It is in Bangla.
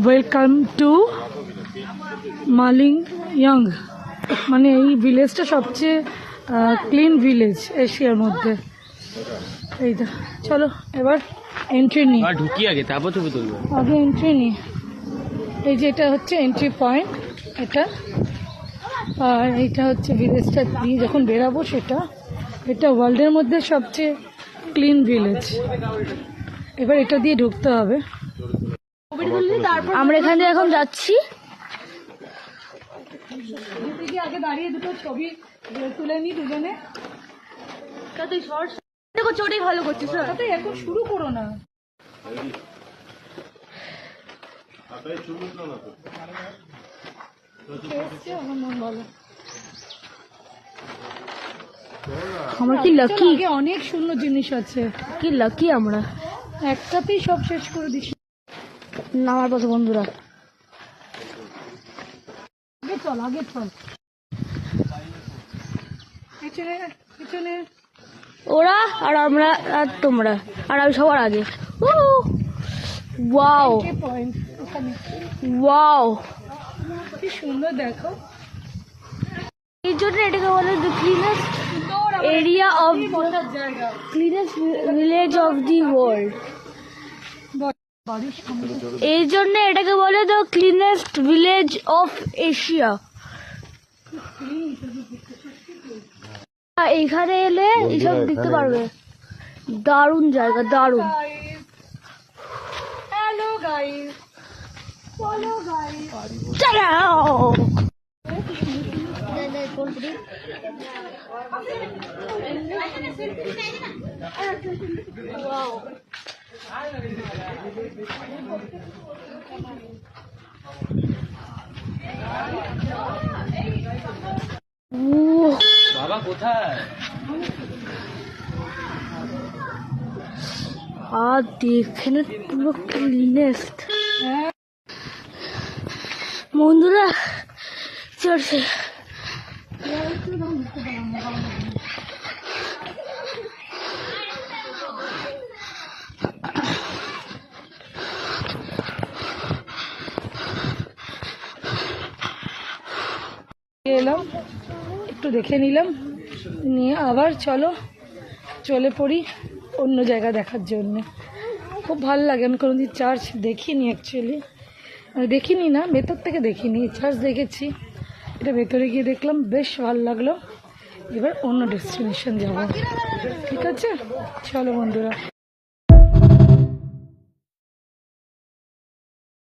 ওয়েলকাম টু মালিংয়ং, মানে এই ভিলেজটা সবচেয়ে ক্লিন ভিলেজ এশিয়ার মধ্যে। এই তো চলো এবার এন্ট্রি নিই, ঢুকি আগে তারপর ছবি তুলবো। আগে এন্ট্রি নিই। এই যে এটা হচ্ছে এন্ট্রি পয়েন্ট এটা, আর এইটা হচ্ছে ভিলেজটা দিয়ে যখন বেরাবো সেটা। এটা ওয়ার্ল্ডের মধ্যে সবচেয়ে ক্লিন ভিলেজ। এবার এটা দিয়ে ঢুকতে হবে। আমরা এখান থেকে এখন যাচ্ছি। আগে দাঁড়িয়ে দুটো ছবি তুলে নি দুজনে। দেখো চোটাই ভালো করছিস। এখন শুরু করো না। আমার মন ভালো। আমরা কি লাকি, অনেক সুন্দর জিনিস আছে। কি লাকি আমরা, একটাতেই সব শেষ করে দিচ্ছি। নামার পথে বন্ধুরা। আগে চল, আগে চল, পিছনে পিছনে। ওরা আর আমরা আর তোমরা আর আমি সবার আগে। ওয়াও পয়েন্ট এখানে ওয়াও, কি সুন্দর দেখো। এই জন্য এটাকে বলে দ্য ক্লিনেস্ট এরিয়া অফ জায়গা, cleanest village of the world. এই জন্য এটাকে বলে the cleanest village of Asia. এইখানে এলে এইসব দেখতে পারবে। দারুণ জায়গা, দারুণ। হ্যালো গাইস, চলো গাইস। বাবা কোথায়? আর দেখেন পুরো ক্লিনেস্ট। বন্ধুরা চলছে। এলাম, একটু দেখে নিলাম, নিয়ে আবার চলে পড়ি অন্য জায়গা দেখার জন্য। খুব ভালো লাগে। আমি কোনোদিন চার্চ দেখিনি, অ্যাকচুয়ালি দেখিনি না, ভেতর থেকে দেখিনি। চার্চ দেখেছি, এটা ভেতরে গিয়ে দেখলাম, বেশ ভালো লাগলো। এবার অন্য ডেস্টিনেশন যাব। ঠিক আছে, চলো বন্ধুরা।